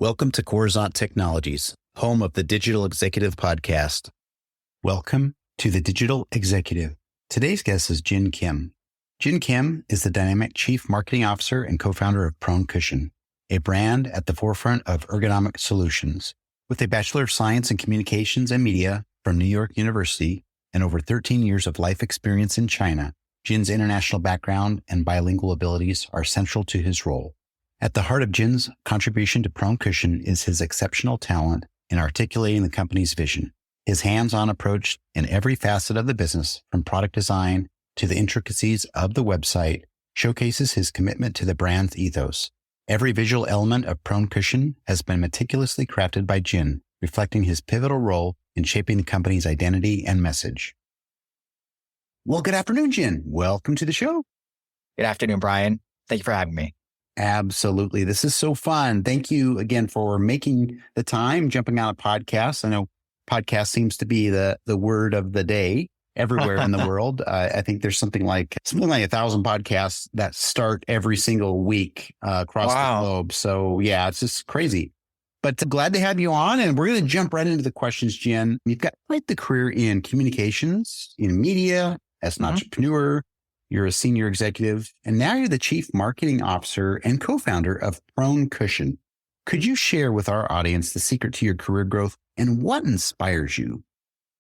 Welcome to Coruzant Technologies, home of the Digital Executive Podcast. Welcome to the Digital Executive. Today's guest is Jin Kim. Jin Kim is the dynamic Chief Marketing Officer and co-founder of Prone Cushion, a brand at the forefront of ergonomic solutions. With a Bachelor of Science in Communications and Media from New York University and over 13 years of life experience in China, Jin's international background and bilingual abilities are central to his role. At the heart of Jin's contribution to Prone Cushion is his exceptional talent in articulating the company's vision. His hands-on approach in every facet of the business, from product design to the intricacies of the website, showcases his commitment to the brand's ethos. Every visual element of Prone Cushion has been meticulously crafted by Jin, reflecting his pivotal role in shaping the company's identity and message. Well, good afternoon, Jin. Welcome to the show. Good afternoon, Brian. Thank you for having me. Absolutely. This is so fun. Thank you again for making the time, jumping on a podcast. I know podcast seems to be the word of the day everywhere in the world. I think there's something like 1,000 podcasts that start every single week across the globe. So yeah, it's just crazy. But glad to have you on. And we're going to jump right into the questions, Jin. You've got quite the career in communications, in media, as an entrepreneur. You're a senior executive, and now you're the Chief Marketing Officer and co-founder of Prone Cushion. Could you share with our audience the secret to your career growth and what inspires you?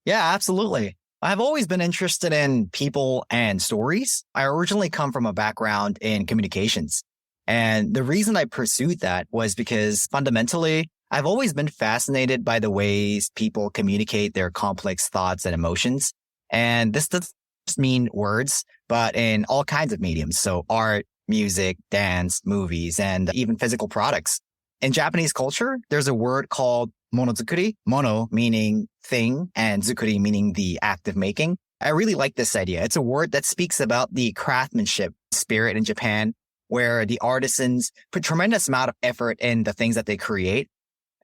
Yeah, absolutely. I've always been interested in people and stories. I originally come from a background in communications. And the reason I pursued that was because fundamentally, I've always been fascinated by the ways people communicate their complex thoughts and emotions. And this doesn't just mean words, but in all kinds of mediums. So art, music, dance, movies, and even physical products. In Japanese culture, there's a word called monotsukuri, mono meaning thing and tsukuri meaning the act of making. I really like this idea. It's a word that speaks about the craftsmanship spirit in Japan, where the artisans put tremendous amount of effort in the things that they create.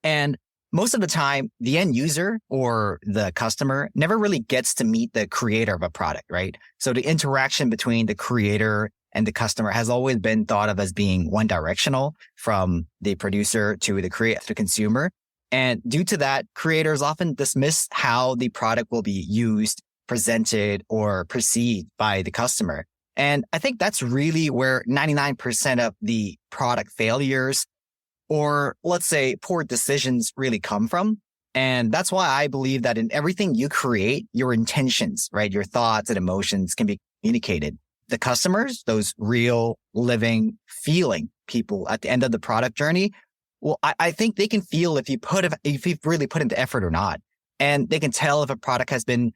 And most of the time, the end user or the customer never really gets to meet the creator of a product, right? So the interaction between the creator and the customer has always been thought of as being one directional, from the producer to the consumer. And due to that, creators often dismiss how the product will be used, presented, or perceived by the customer. And I think that's really where 99% of the product failures, or let's say poor decisions, really come from. And that's why I believe that in everything you create, your intentions, right, your thoughts and emotions can be communicated. The customers, those real, living, feeling people at the end of the product journey, well, I think they can feel if you've really put into effort or not. And they can tell if a product has been,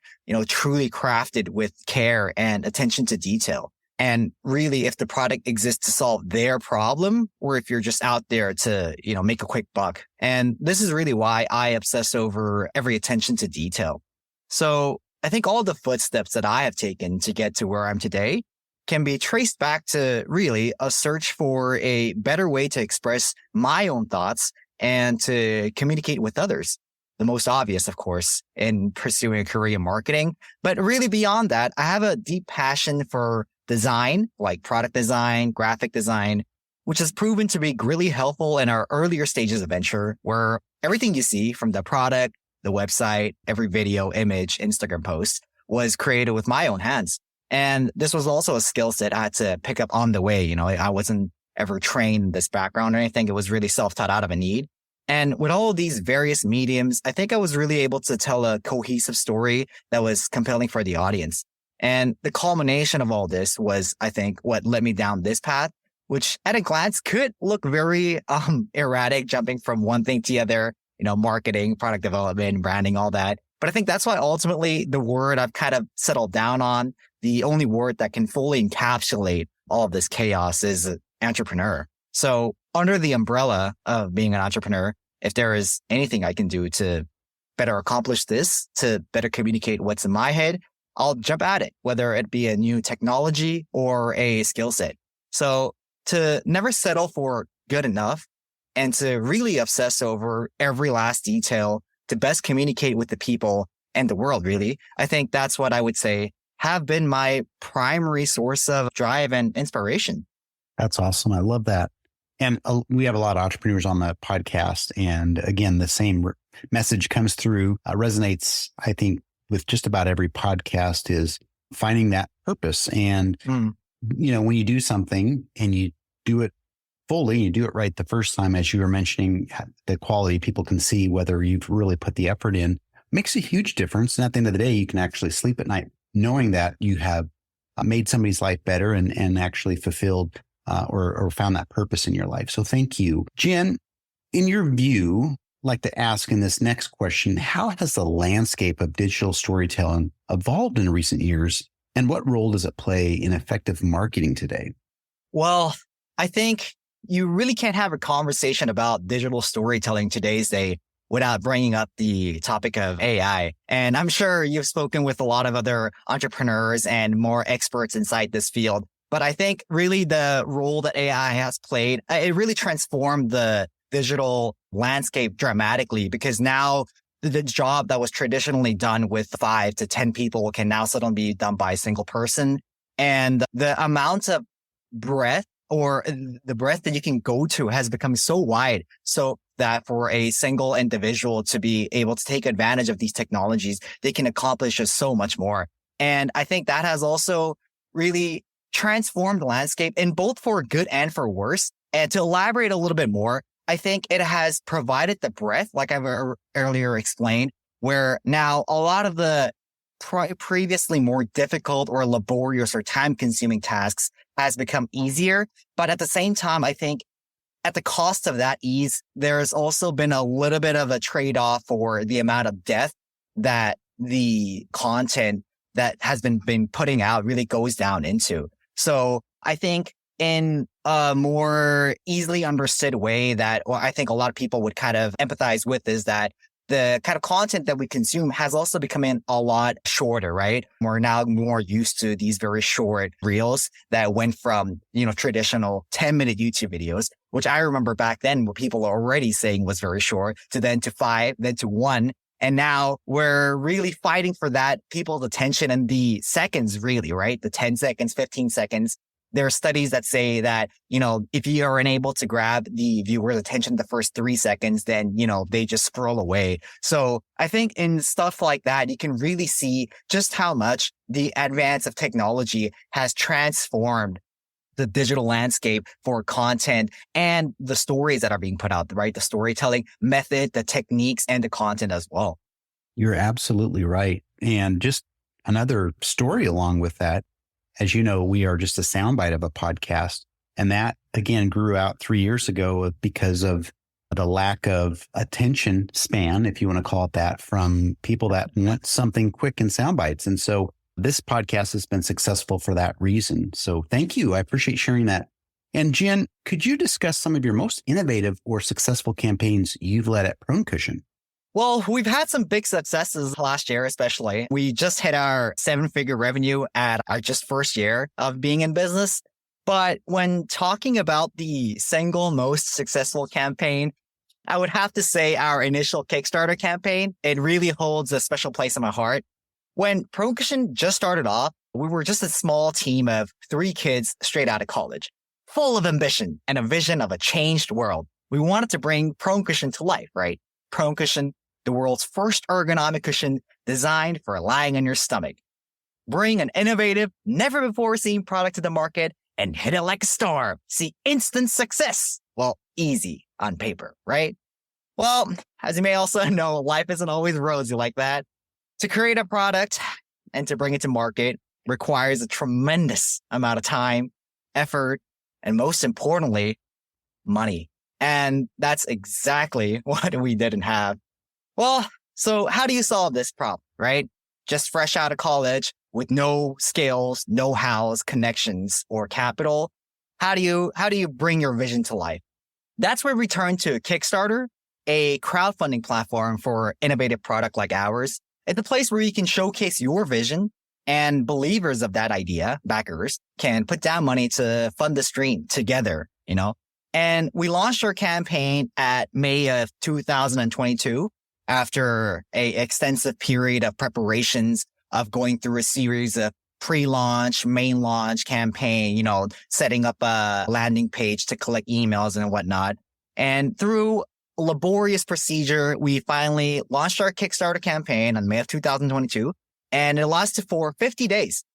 truly crafted with care and attention to detail. And really, if the product exists to solve their problem, or if you're just out there to, make a quick buck. And this is really why I obsess over every attention to detail. So I think all the footsteps that I have taken to get to where I'm today can be traced back to really a search for a better way to express my own thoughts and to communicate with others. The most obvious, of course, in pursuing a career in marketing. But really beyond that, I have a deep passion for design, like product design, graphic design, which has proven to be really helpful in our earlier stages of venture, where everything you see from the product, the website, every video, image, Instagram post was created with my own hands. And this was also a skill set I had to pick up on the way. I wasn't ever trained in this background or anything. It was really self-taught out of a need. And with all of these various mediums, I think I was really able to tell a cohesive story that was compelling for the audience. And the culmination of all this was, I think, what led me down this path, which at a glance could look very erratic, jumping from one thing to the other, marketing, product development, branding, all that. But I think that's why ultimately the word I've kind of settled down on, the only word that can fully encapsulate all of this chaos, is entrepreneur. So under the umbrella of being an entrepreneur, if there is anything I can do to better accomplish this, to better communicate what's in my head, I'll jump at it, whether it be a new technology or a skill set. So to never settle for good enough and to really obsess over every last detail to best communicate with the people and the world, really, I think that's what I would say have been my primary source of drive and inspiration. That's awesome. I love that. And we have a lot of entrepreneurs on the podcast. And again, the same message comes through, resonates, I think, with just about every podcast is finding that purpose. And, when you do something and you do it fully, you do it right the first time, as you were mentioning, the quality people can see whether you've really put the effort in makes a huge difference. And at the end of the day, you can actually sleep at night knowing that you have made somebody's life better and actually fulfilled or found that purpose in your life. So thank you. Jin, in your view, I'd like to ask in this next question, how has the landscape of digital storytelling evolved in recent years? And what role does it play in effective marketing today? Well, I think you really can't have a conversation about digital storytelling today's day without bringing up the topic of AI. And I'm sure you've spoken with a lot of other entrepreneurs and more experts inside this field. But I think really the role that AI has played, it really transformed the digital landscape dramatically, because now the job that was traditionally done with 5 to 10 people can now suddenly be done by a single person. And the amount of breadth or the breadth that you can go to has become so wide, so that for a single individual to be able to take advantage of these technologies, they can accomplish just so much more. And I think that has also really transformed the landscape in both for good and for worse. And to elaborate a little bit more, I think it has provided the breadth, like I've earlier explained, where now a lot of the previously more difficult or laborious or time-consuming tasks has become easier. But at the same time, I think at the cost of that ease, there's also been a little bit of a trade-off for the amount of depth that the content that has been putting out really goes down into. So I think in a more easily understood way that, or I think a lot of people would kind of empathize with, is that the kind of content that we consume has also become a lot shorter, right? We're now more used to these very short reels that went from, traditional 10-minute YouTube videos, which I remember back then what people were already saying was very short, to then to 5, then to 1. And now we're really fighting for that people's attention in the seconds, really, right? The 10 seconds, 15 seconds. There are studies that say that, if you are unable to grab the viewer's attention the first 3 seconds, then, they just scroll away. So I think in stuff like that, you can really see just how much the advance of technology has transformed the digital landscape for content and the stories that are being put out, right? The storytelling method, the techniques, and the content as well. You're absolutely right. And just another story along with that, as you know, we are just a soundbite of a podcast. And that, again, grew out 3 years ago because of the lack of attention span, if you want to call it that, from people that want something quick in sound bites. And so this podcast has been successful for that reason. So thank you. I appreciate sharing that. And Jin, could you discuss some of your most innovative or successful campaigns you've led at Prone Cushion? Well, we've had some big successes last year, especially. We just hit our 7-figure revenue at our just first year of being in business. But when talking about the single most successful campaign, I would have to say our initial Kickstarter campaign. It really holds a special place in my heart. When Prone Cushion just started off, we were just a small team of 3 kids straight out of college, full of ambition and a vision of a changed world. We wanted to bring Prone Cushion to life, right? Prone Cushion, the world's first ergonomic cushion designed for lying on your stomach. Bring an innovative, never before seen product to the market and hit it like a star. See instant success. Well, easy on paper, right? Well, as you may also know, life isn't always rosy like that. To create a product and to bring it to market requires a tremendous amount of time, effort, and most importantly, money. And that's exactly what we didn't have. Well, so how do you solve this problem, right? Just fresh out of college with no skills, know-hows, connections, or capital. How do you bring your vision to life? That's where we turn to Kickstarter, a crowdfunding platform for innovative product like ours. It's a place where you can showcase your vision, and believers of that idea, backers, can put down money to fund the stream together, And we launched our campaign at May of 2022 after an extensive period of preparations, of going through a series of pre-launch, main launch campaign, setting up a landing page to collect emails and whatnot. And through laborious procedure, we finally launched our Kickstarter campaign on May of 2022, and it lasted for 50 days.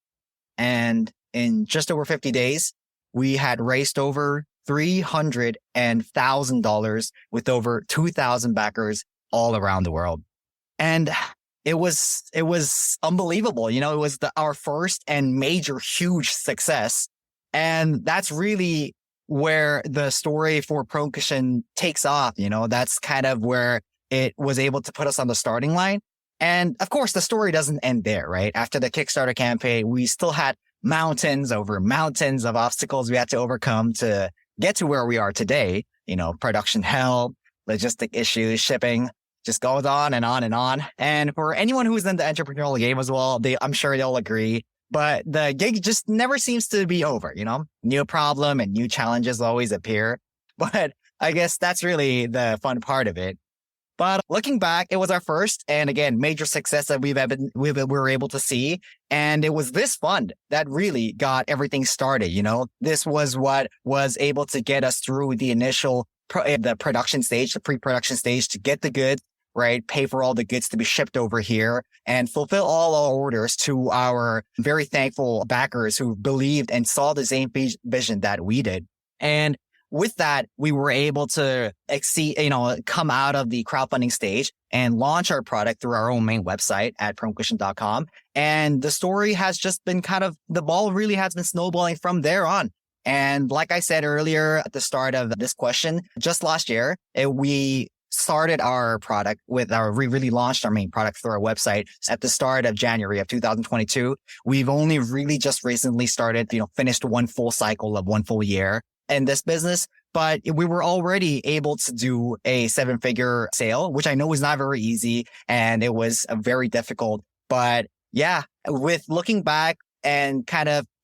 And in just over 50 days, we had raised over $300,000 with over 2,000 backers all around the world. And it was unbelievable. It was our first and major huge success. And that's really where the story for ProCushion takes off. That's kind of where it was able to put us on the starting line. And of course, the story doesn't end there, right? After the Kickstarter campaign, we still had mountains over mountains of obstacles we had to overcome to get to where we are today. Production hell, logistic issues, shipping, just goes on and on and on. And for anyone who's in the entrepreneurial game as well, I'm sure they'll agree. But the gig just never seems to be over, New problem and new challenges always appear. But I guess that's really the fun part of it. But looking back, it was our first and again, major success that we were able to see. And it was this fund that really got everything started. This was what was able to get us through the initial, the production stage, the pre-production stage to get the goods, right? Pay for all the goods to be shipped over here and fulfill all our orders to our very thankful backers who believed and saw the same vision that we did. And with that, we were able to come out of the crowdfunding stage and launch our product through our own main website at promocushion.com. And the story has just been the ball really has been snowballing from there on. And like I said earlier at the start of this question, just last year, we started our product we really launched our main product through our website at the start of January of 2022. We've only really just recently started, finished one full cycle of one full year in this business, but we were already able to do a 7-figure sale, which I know was not very easy and it was very difficult. But yeah, with looking back and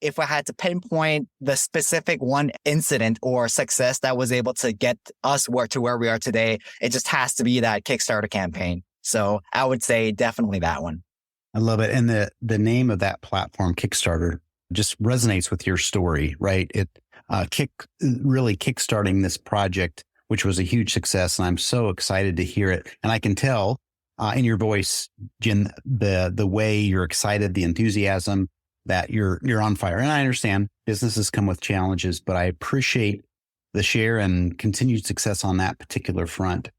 if I had to pinpoint the specific one incident or success that was able to get us to where we are today, it just has to be that Kickstarter campaign. So I would say definitely that one. I love it. And the name of that platform, Kickstarter, just resonates with your story, right? It really kickstarting this project, which was a huge success. And I'm so excited to hear it. And I can tell in your voice, Jin, the way you're excited, the enthusiasm, that you're on fire. And I understand businesses come with challenges, but I appreciate the share and continued success on that particular front.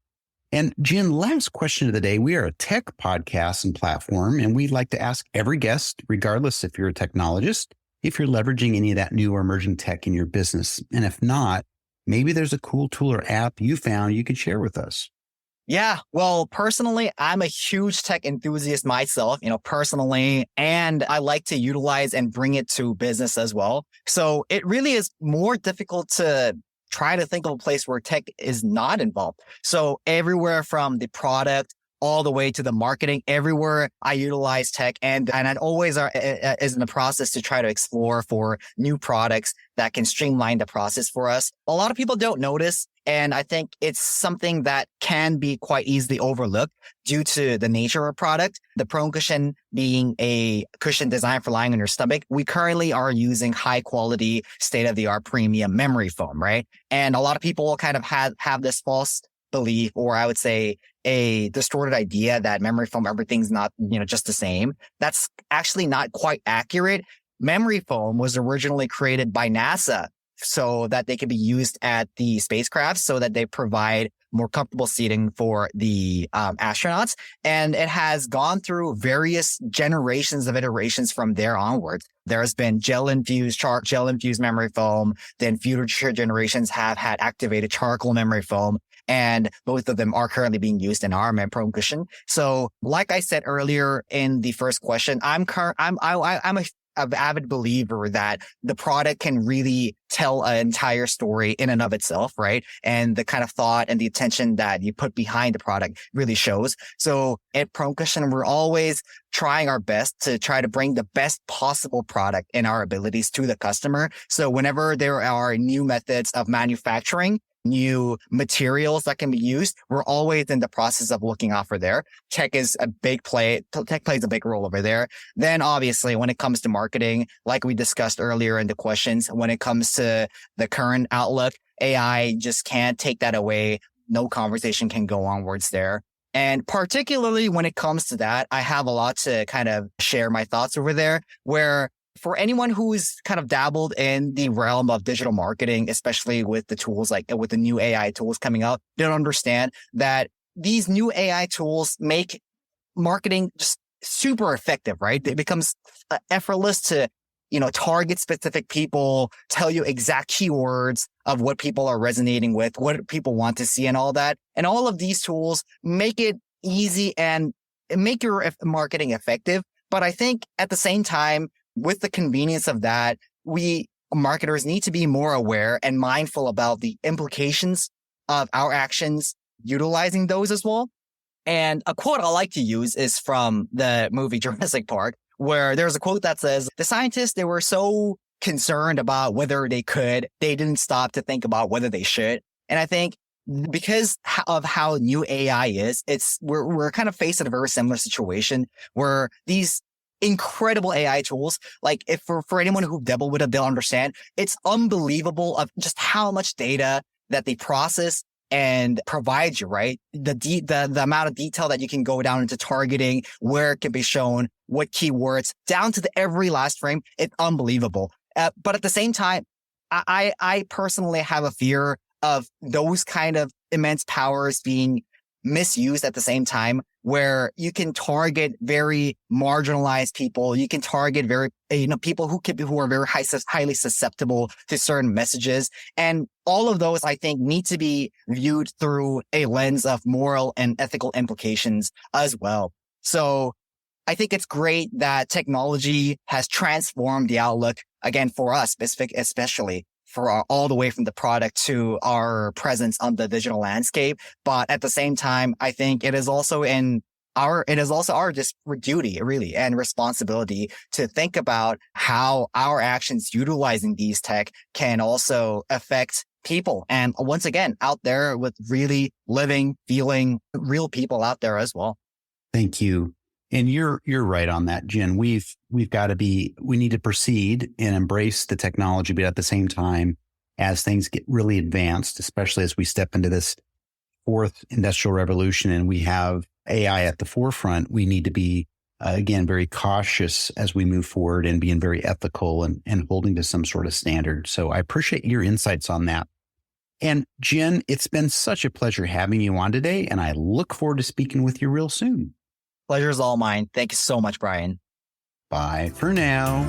And Jin, last question of the day. We are a tech podcast and platform, and we'd like to ask every guest, regardless if you're a technologist, if you're leveraging any of that new or emerging tech in your business. And if not, maybe there's a cool tool or app you found you could share with us. Yeah. Well, personally, I'm a huge tech enthusiast myself, personally, and I like to utilize and bring it to business as well. So it really is more difficult to try to think of a place where tech is not involved. So everywhere from the product all the way to the marketing, everywhere I utilize tech and I always is in the process to try to explore for new products that can streamline the process for us. A lot of people don't notice. And I think it's something that can be quite easily overlooked due to the nature of product. The Prone Cushion being a cushion designed for lying on your stomach, we currently are using high quality, state-of-the-art premium memory foam, right? And a lot of people kind of have this false belief, or I would say a distorted idea that memory foam, everything's not, just the same. That's actually not quite accurate. Memory foam was originally created by NASA so that they can be used at the spacecraft so that they provide more comfortable seating for the astronauts. And it has gone through various generations of iterations from there onwards. There's been gel-infused memory foam. Then future generations have had activated charcoal memory foam. And both of them are currently being used in our Prone Cushion. So like I said earlier in the first question, I'm an avid believer that the product can really tell an entire story in and of itself, right? And the kind of thought and the attention that you put behind the product really shows. So at Prone Cushion, we're always trying our best to try to bring the best possible product and our abilities to the customer. So whenever there are new methods of manufacturing, new materials that can be used, we're always in the process of looking out for there. Tech plays a big role over there. Then obviously when it comes to marketing, like we discussed earlier in the questions, when it comes to the current outlook, AI just can't take that away. No conversation can go onwards there. And particularly when it comes to that, I have a lot to kind of share my thoughts over there, where for anyone who's kind of dabbled in the realm of digital marketing, especially with the tools, like with the new AI tools coming out, they'll understand that these new AI tools make marketing just super effective, right? It becomes effortless to, target specific people, tell you exact keywords of what people are resonating with, what people want to see and all that. And all of these tools make it easy and make your marketing effective. But I think at the same time, with the convenience of that, we marketers need to be more aware and mindful about the implications of our actions utilizing those as well. And a quote I like to use is from the movie Jurassic Park, where there's a quote that says, the scientists, they were so concerned about whether they didn't stop to think about whether they should. And I think because of how new AI is, we're kind of faced in a very similar situation where these incredible AI tools, like if for anyone who dabbled with it, they'll understand, it's unbelievable of just how much data that they process and provide you, right? The amount of detail that you can go down into targeting, where it can be shown, what keywords, down to the every last frame. It's unbelievable. But at the same time, I personally have a fear of those kind of immense powers being misused at the same time, where you can target very marginalized people. You can target people who are very highly susceptible to certain messages. And all of those, I think, need to be viewed through a lens of moral and ethical implications as well. So I think it's great that technology has transformed the outlook, again, for us, especially for all the way from the product to our presence on the digital landscape. But at the same time, I think it is also our duty, really, and responsibility to think about how our actions utilizing these tech can also affect people. And once again, out there with really living, feeling real people out there as well. Thank you. And you're right on that, Jin. We need to proceed and embrace the technology, but at the same time, as things get really advanced, especially as we step into this fourth industrial revolution and we have AI at the forefront, we need to be, again, very cautious as we move forward and being very ethical and holding to some sort of standard. So I appreciate your insights on that. And Jin, it's been such a pleasure having you on today, and I look forward to speaking with you real soon. Pleasure's all mine. Thank you so much, Brian. Bye for now.